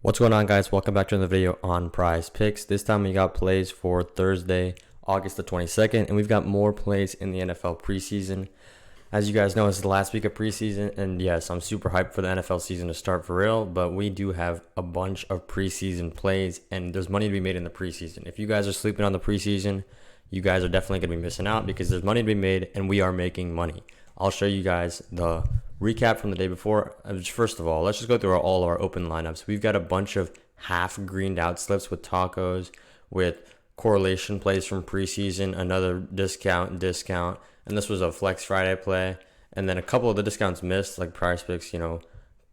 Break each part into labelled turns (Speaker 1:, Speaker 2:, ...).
Speaker 1: What's going on, guys? Welcome back to another video on PrizePicks. This time we got plays for Thursday, August the 22nd, and we've got more plays in the NFL preseason. As you guys know, it's the last week of preseason, and yes, I'm super hyped for the NFL season to start for real, but we do have a bunch of preseason plays, and there's money to be made in the preseason. If you guys are sleeping on the preseason, you guys are definitely going to be missing out because there's money to be made, and we are making money. I'll show you guys the recap from the day before. First of all, let's just go through all of our open lineups. We've got a bunch of half greened out slips with tacos, with correlation plays from preseason, another discount, and this was a Flex Friday play. And then a couple of the discounts missed, like PrizePicks,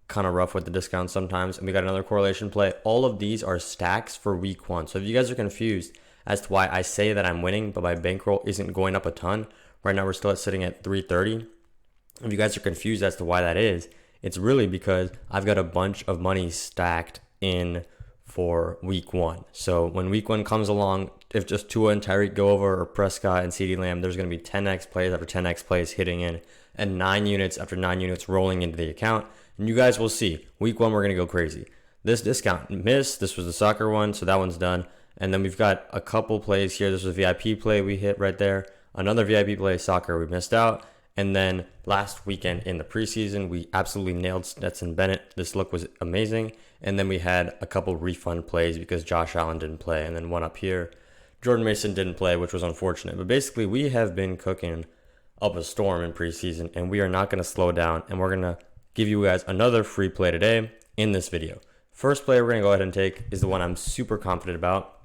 Speaker 1: kind of rough with the discounts sometimes. And we got another correlation play. All of these are stacks for week one. So if you guys are confused as to why I say that I'm winning, but my bankroll isn't going up a ton, right now we're still sitting at 330. If you guys are confused as to why that is, it's really because I've got a bunch of money stacked in for week one. So when week one comes along, if just Tua and Tyreek go over, or Prescott and CeeDee Lamb, there's going to be 10x plays after 10x plays hitting in, and 9 units after 9 units rolling into the account. And you guys will see, week one, we're going to go crazy. This discount missed. This was the soccer one, so that one's done. And then we've got a couple plays here. This was a VIP play we hit right there. Another VIP play, soccer, we missed out. And then last weekend in the preseason, we absolutely nailed Stetson Bennett. This look was amazing. And then we had a couple refund plays because Josh Allen didn't play. And then one up here, Jordan Mason didn't play, which was unfortunate. But basically, we have been cooking up a storm in preseason, and we are not going to slow down. And we're going to give you guys another free play today in this video. First play we're going to go ahead and take is the one I'm super confident about,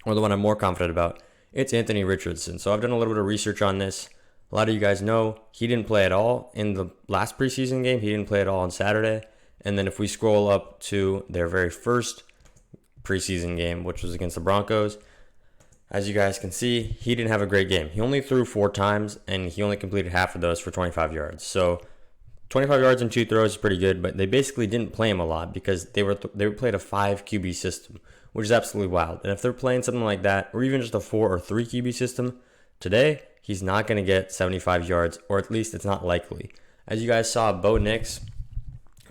Speaker 1: or the one I'm more confident about. It's Anthony Richardson. So I've done a little bit of research on this. A lot of you guys know he didn't play at all in the last preseason game. He didn't play at all on Saturday. And then if we scroll up to their very first preseason game, which was against the Broncos, as you guys can see, he didn't have a great game. He only threw 4 times, and he only completed half of those for 25 yards. So 25 yards and 2 throws is pretty good, but they basically didn't play him a lot because they played a 5 QB system, which is absolutely wild. And if they're playing something like that, or even just a 4 or 3 QB system, today, he's not going to get 75 yards, or at least it's not likely. As you guys saw, Bo Nix,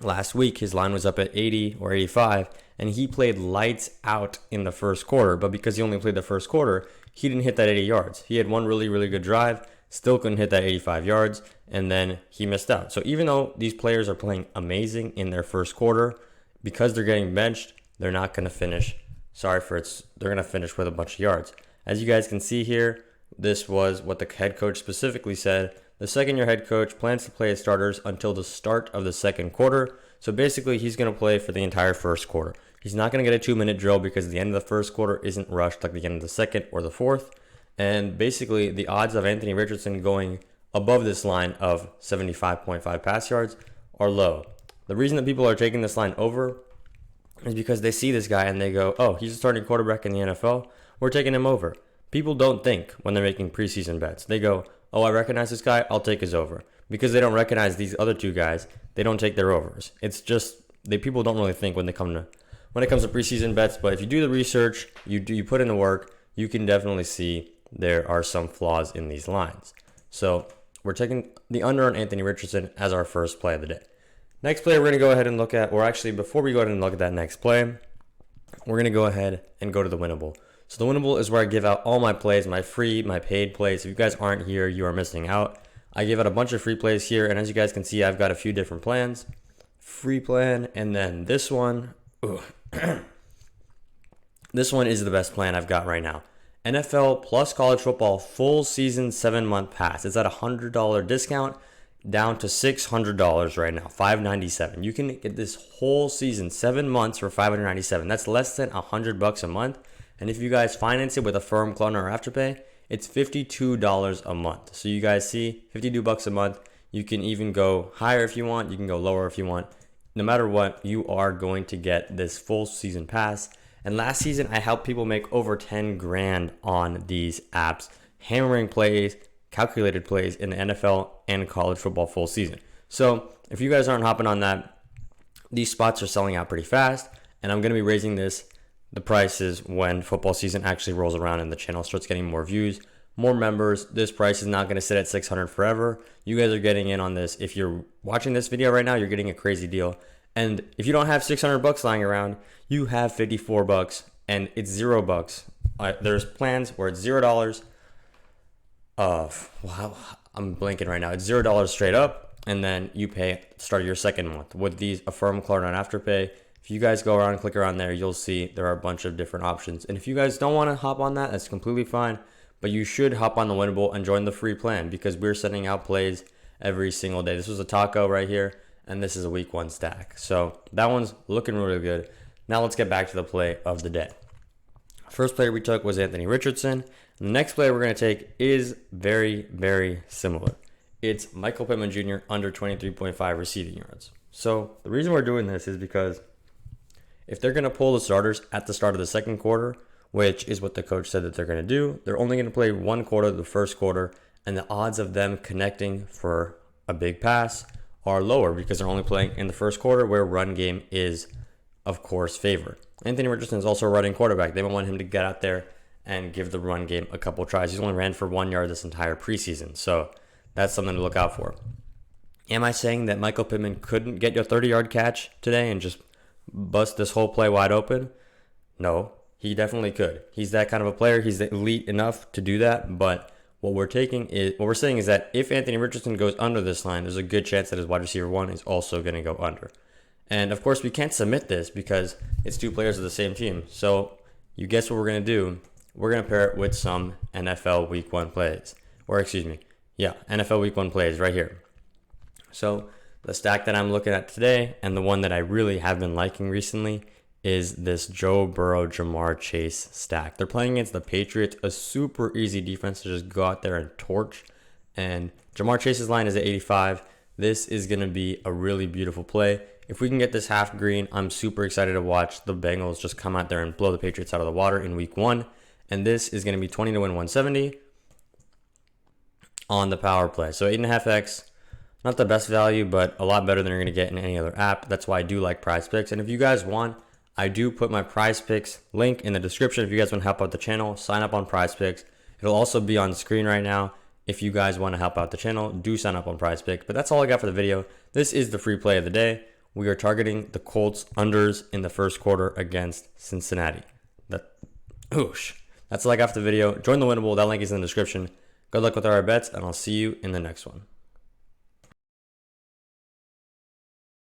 Speaker 1: last week, his line was up at 80 or 85, and he played lights out in the first quarter. But because he only played the first quarter, he didn't hit that 80 yards. He had one really, really good drive, still couldn't hit that 85 yards, and then he missed out. So even though these players are playing amazing in their first quarter, because they're getting benched, they're not going to finish. They're going to finish with a bunch of yards. As you guys can see here, this was what the head coach specifically said. The second-year head coach plans to play his starters until the start of the second quarter. So basically, he's going to play for the entire first quarter. He's not going to get a 2-minute drill because the end of the first quarter isn't rushed like the end of the second or the fourth. And basically, the odds of Anthony Richardson going above this line of 75.5 pass yards are low. The reason that people are taking this line over is because they see this guy and they go, oh, he's a starting quarterback in the NFL. We're taking him over. People don't think when they're making preseason bets. They go, oh, I recognize this guy, I'll take his over. Because they don't recognize these other two guys, they don't take their overs. It's just, people don't really think when it comes to preseason bets. But if you do the research, you put in the work, you can definitely see there are some flaws in these lines. So we're taking the under on Anthony Richardson as our first play of the day. Next play we're going to go ahead and look at, or actually before we go ahead and look at that next play, we're going to go ahead and go to the winnable. So the winnable is where I give out all my plays, my paid plays. If you guys aren't here, you are missing out. I give out a bunch of free plays here, and as you guys can see, I've got a few different plans. Free plan, and then this one. This one is the best plan I've got right now. NFL plus college football full season 7-month pass. It's at a $100 discount down to $600 right now, $597. You can get this whole season, 7 months for $597. That's less than $100 a month. And if you guys finance it with a firm, Klarna, or Afterpay, it's $52 a month. So you guys see, $52 a month. You can even go higher if you want. You can go lower if you want. No matter what, you are going to get this full season pass. And last season, I helped people make over 10 grand on these apps, hammering plays, calculated plays in the NFL and college football full season. So if you guys aren't hopping on that, these spots are selling out pretty fast. And I'm going to be raising the prices when football season actually rolls around and the channel starts getting more views, more members. This price is not going to sit at $600 forever. You guys are getting in on this. If you're watching this video right now, you're getting a crazy deal. And if you don't have 600 bucks lying around, you have 54 bucks and it's $0. There's plans where it's $0 wow, I'm blanking right now. It's $0 straight up, and then you pay at the start of your second month with these Affirm, Klarna, and Afterpay. If you guys go around and click around there, you'll see there are a bunch of different options. And if you guys don't want to hop on that, that's completely fine. But you should hop on the Winnable and join the free plan because we're sending out plays every single day. This was a taco right here, and this is a week 1 stack. So that one's looking really good. Now let's get back to the play of the day. First player we took was Anthony Richardson. The next player we're going to take is very, very similar. It's Michael Pittman Jr. under 23.5 receiving yards. So the reason we're doing this is because if they're going to pull the starters at the start of the second quarter, which is what the coach said that they're going to do, they're only going to play 1 quarter, the first quarter, and the odds of them connecting for a big pass are lower because they're only playing in the first quarter where run game is, of course, favored. Anthony Richardson is also a running quarterback. They want him to get out there and give the run game a couple tries. He's only ran for 1 yard this entire preseason, so that's something to look out for. Am I saying that Michael Pittman couldn't get your 30-yard catch today and just bust this whole play wide open? No, he definitely could. He's that kind of a player. He's elite enough to do that, but what we're saying is that if Anthony Richardson goes under this line, there's a good chance that his wide receiver 1 is also going to go under. And of course, we can't submit this because it's 2 players of the same team. So you guess what we're going to do? We're going to pair it with some NFL Week 1 plays. NFL Week 1 plays right here. So the stack that I'm looking at today and the one that I really have been liking recently is this Joe Burrow, Jamar Chase stack. They're playing against the Patriots, a super easy defense to just go out there and torch. And Jamar Chase's line is at 85. This is going to be a really beautiful play. If we can get this half green, I'm super excited to watch the Bengals just come out there and blow the Patriots out of the water in week 1. And this is going to be 20 to win 170 on the power play. So 8.5x, not the best value, but a lot better than you're going to get in any other app. That's why I do like PrizePicks. And if you guys want, I do put my PrizePicks link in the description. If you guys want to help out the channel, sign up on PrizePicks. It'll also be on the screen right now. If you guys want to help out the channel, do sign up on PrizePicks. But that's all I got for the video. This is the free play of the day. We are targeting the Colts unders in the first quarter against Cincinnati. That's all I got for the video. Join the Winnable. That link is in the description. Good luck with our bets, and I'll see you in the next one.